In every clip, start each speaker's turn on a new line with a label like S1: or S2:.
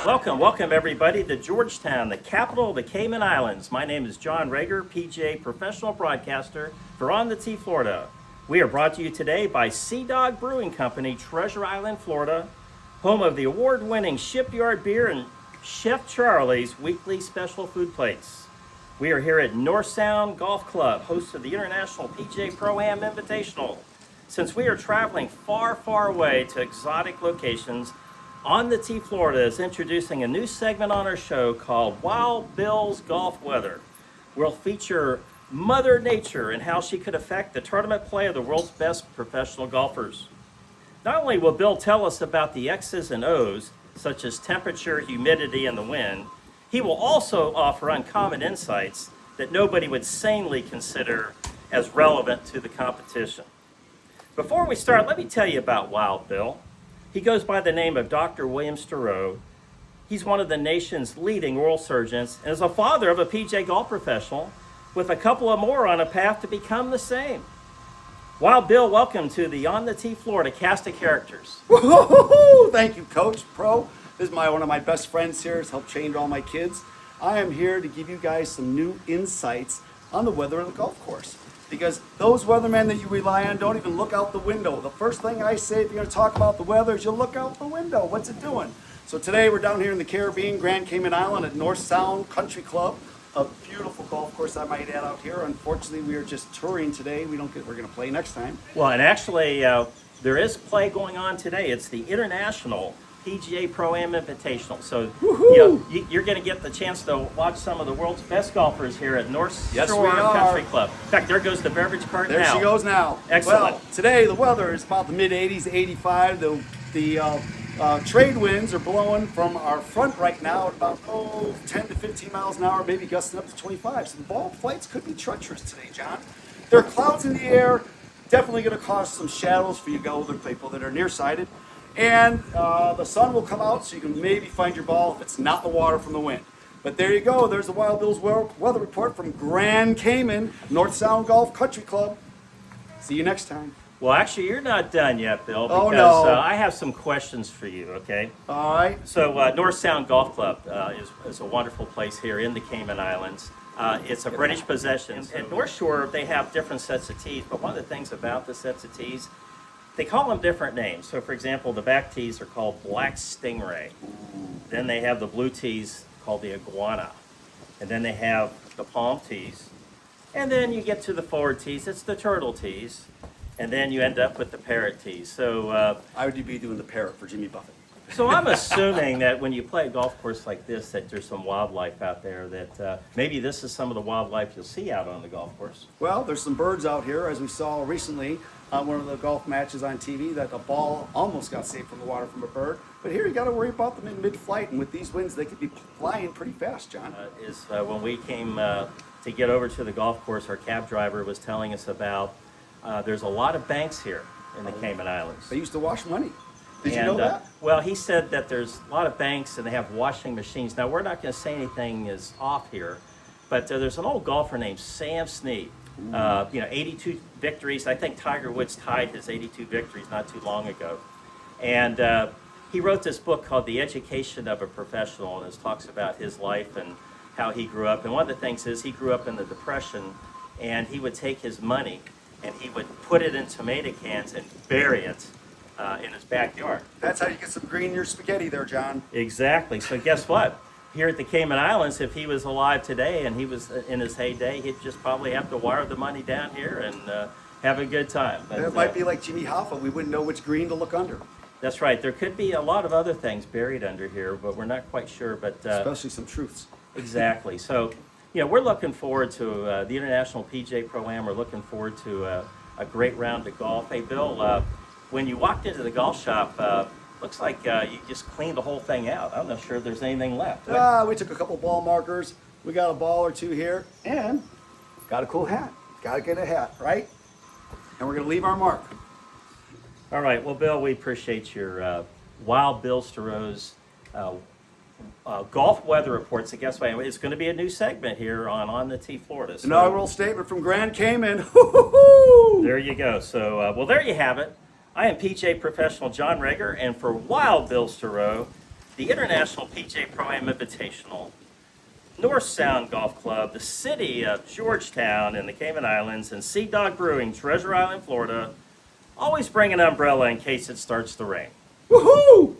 S1: Welcome everybody to Georgetown, the capital of the Cayman Islands. My name is John Reger, PGA professional broadcaster for On the Tee, Florida. We are brought to you today by Sea Dog Brewing Company, Treasure Island, Florida, home of the award-winning Shipyard Beer and Chef Charlie's weekly special food plates. We are here at North Sound Golf Club, host of the International PGA Pro-Am Invitational. Since we are traveling far, far away to exotic locations, On the Tee, Florida is introducing a new segment on our show called Wild Bill's Golf Weather. We'll feature Mother Nature and how she could affect the tournament play of the world's best professional golfers. Not only will Bill tell us about the X's and O's, such as temperature, humidity, and the wind, he will also offer uncommon insights that nobody would sanely consider as relevant to the competition. Before we start, let me tell you about Wild Bill. He goes by the name of Dr. William Sterow. He's one of the nation's leading oral surgeons and is a father of a PGA golf professional with a couple of more on a path to become the same. Wild Bill, welcome to the On the Tee, Florida cast of characters.
S2: Woo-hoo-hoo-hoo! Thank you, Coach Pro. This is one of my best friends here. Has helped train all my kids. I am here to give you guys some new insights on the weather of the golf course. Because those weathermen that you rely on don't even look out the window. The first thing I say if you're going to talk about the weather is you look out the window. What's it doing? So today we're down here in the Caribbean, Grand Cayman Island at North Sound Country Club. A beautiful golf course, I might add, out here. Unfortunately, we are just touring today. We're going to play next time.
S1: Well, and actually, there is play going on today. It's the International PGA Pro-Am Invitational. So you're going to get the chance to watch some of the world's best golfers here at North Shore Country Club. In fact, there goes the beverage cart now.
S2: There she goes now.
S1: Excellent.
S2: Well, today the weather is about the mid-80s, 85. The trade winds are blowing from our front right now at about 10 to 15 miles an hour, maybe gusting up to 25. So the ball flights could be treacherous today, John. There are clouds in the air, definitely going to cause some shadows for you older people that are nearsighted. And the sun will come out, so you can maybe find your ball if it's not in the water from the wind. But there you go. There's the Wild Bill's weather report from Grand Cayman, North Sound Golf Country Club. See you next time.
S1: Well, actually, you're not done yet, Bill, because I have some questions for you, okay?
S2: All right.
S1: So North Sound Golf Club is a wonderful place here in the Cayman Islands. It's a British possession. At North Shore, they have different sets of tees, but one of the things about the sets of tees, they call them different names. So, for example, the back tees are called Black Stingray. Then they have the blue tees called the Iguana. And then they have the palm tees. And then you get to the forward tees, it's the turtle tees. And then you end up with the parrot tees. So
S2: I would be doing the parrot for Jimmy Buffett.
S1: So I'm assuming that when you play a golf course like this, that there's some wildlife out there, that maybe this is some of the wildlife you'll see out on the golf course.
S2: Well, there's some birds out here, as we saw recently on one of the golf matches on TV, that a ball almost got saved from the water from a bird. But here you got to worry about them in mid-flight, and with these winds, they could be flying pretty fast, John.
S1: When we came to get over to the golf course, our cab driver was telling us about there's a lot of banks here in the Cayman Islands.
S2: They used to wash money. Did you know that?
S1: Well, he said that there's a lot of banks and they have washing machines. Now, we're not going to say anything is off here, but there's an old golfer named Sam Snead. 82 victories. I think Tiger Woods tied his 82 victories not too long ago. And he wrote this book called The Education of a Professional, and it talks about his life and how he grew up. And one of the things is he grew up in the Depression, and he would take his money and he would put it in tomato cans and bury it in his backyard.
S2: That's how you get some green in your spaghetti there, John.
S1: Exactly. So guess what? Here at the Cayman Islands, if he was alive today and he was in his heyday, he'd just probably have to wire the money down here and have a good time. But,
S2: it might be like Jimmy Hoffa. We wouldn't know which green to look under.
S1: That's right. There could be a lot of other things buried under here, but we're not quite sure. But
S2: especially some truths.
S1: Exactly. So, we're looking forward to the International PGA Pro-Am. We're looking forward to a great round of golf. Hey, Bill, when you walked into the golf shop, looks like you just cleaned the whole thing out. I'm not sure if there's anything left.
S2: We took a couple ball markers. We got a ball or two here, and got a cool hat. Got to get a hat, right? And we're going to leave our mark.
S1: All right. Well, Bill, we appreciate your Wild Bill Sterow's golf weather reports. So guess what? It's going to be a new segment here on the Tee, Florida. So,
S2: inaugural statement from Grand Cayman.
S1: There you go. So, well, there you have it. I am PGA professional John Reger, and for Wild Bill Sterow, the International PGA Pro-Am Invitational, North Sound Golf Club, the city of Georgetown in the Cayman Islands, and Sea Dog Brewing, Treasure Island, Florida. Always bring an umbrella in case it starts to rain.
S2: Woohoo!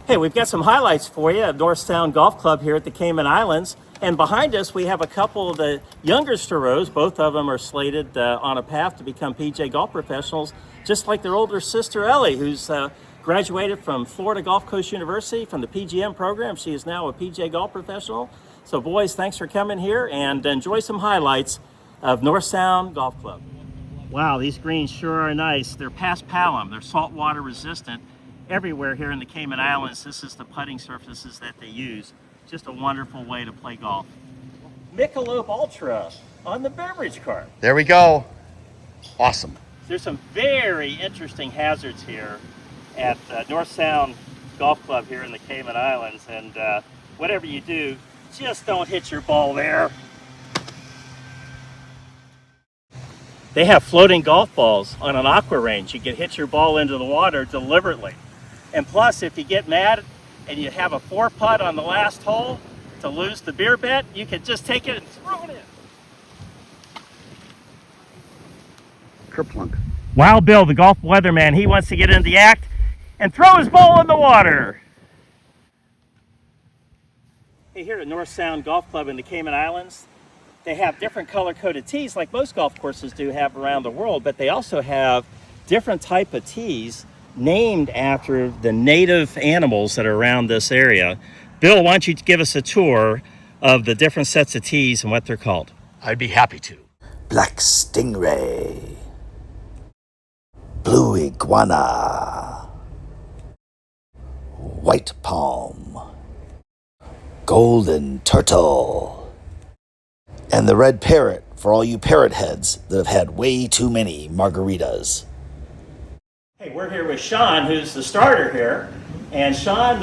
S1: Hey, we've got some highlights for you at North Sound Golf Club here at the Cayman Islands. And behind us, we have a couple of the youngster rows. Both of them are slated on a path to become PGA golf professionals, just like their older sister, Ellie, who's graduated from Florida Gulf Coast University from the PGM program. She is now a PGA golf professional. So, boys, thanks for coming here and enjoy some highlights of North Sound Golf Club. Wow, these greens sure are nice. They're Paspalum. They're saltwater resistant. Everywhere here in the Cayman Islands, this is the putting surfaces that they use. Just a wonderful way to play golf. Michelob Ultra on the beverage cart.
S2: There we go. Awesome.
S1: There's some very interesting hazards here at North Sound Golf Club here in the Cayman Islands, and whatever you do, just don't hit your ball there. They have floating golf balls on an aqua range. You can hit your ball into the water deliberately. And plus, if you get mad and you have a 4-putt on the last hole to lose the beer bet, you can just take it and throw it in.
S2: Kerplunk.
S1: Wild Bill, the golf weatherman, he wants to get in the act and throw his ball in the water. Hey, here at North Sound Golf Club in the Cayman Islands, they have different color-coded tees like most golf courses do have around the world, but they also have different type of tees named after the native animals that are around this area. Bill, why don't you give us a tour of the different sets of tees and what they're called?
S2: I'd be happy to.
S3: Black stingray, blue iguana, white palm, golden turtle, and the red parrot for all you parrot heads that have had way too many margaritas.
S1: Hey, we're here with Sean, who's the starter here. And Sean,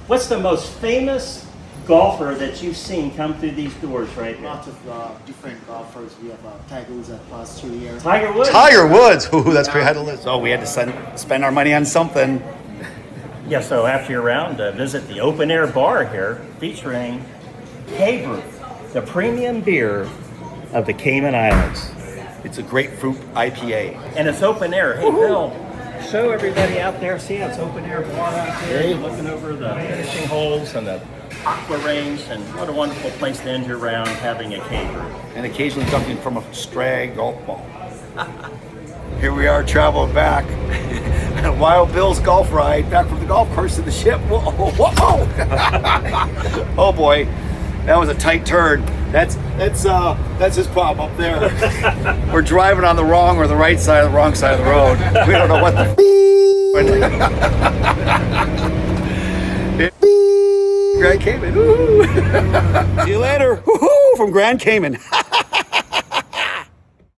S1: what's the most famous golfer that you've seen come through these doors right here?
S4: Lots of different golfers. We have Tiger Woods at last 2 years.
S1: Tiger Woods.
S2: Tiger Woods. Ooh, that's pretty high to list. So we had to spend our money on something.
S1: Yeah, so after your round, visit the open air bar here featuring K-Brew, the premium beer of the Cayman Islands.
S2: It's a grapefruit IPA.
S1: And it's open air. Hey, Bill, show everybody out there. See, it's open air bar out there. You're looking over the finishing holes and the aqua range, and what a wonderful place to end your round having a K-Brew.
S2: And occasionally something from a stray golf ball. Here we are traveling back. Wild Bill's golf ride back from the golf course to the ship. Whoa, whoa. Oh boy, that was a tight turn. That's his problem up there. We're driving on the wrong or the right side of the wrong side of the road. We don't know what the Grand Cayman. Woo-hoo. See you later. Woo-hoo, from Grand Cayman.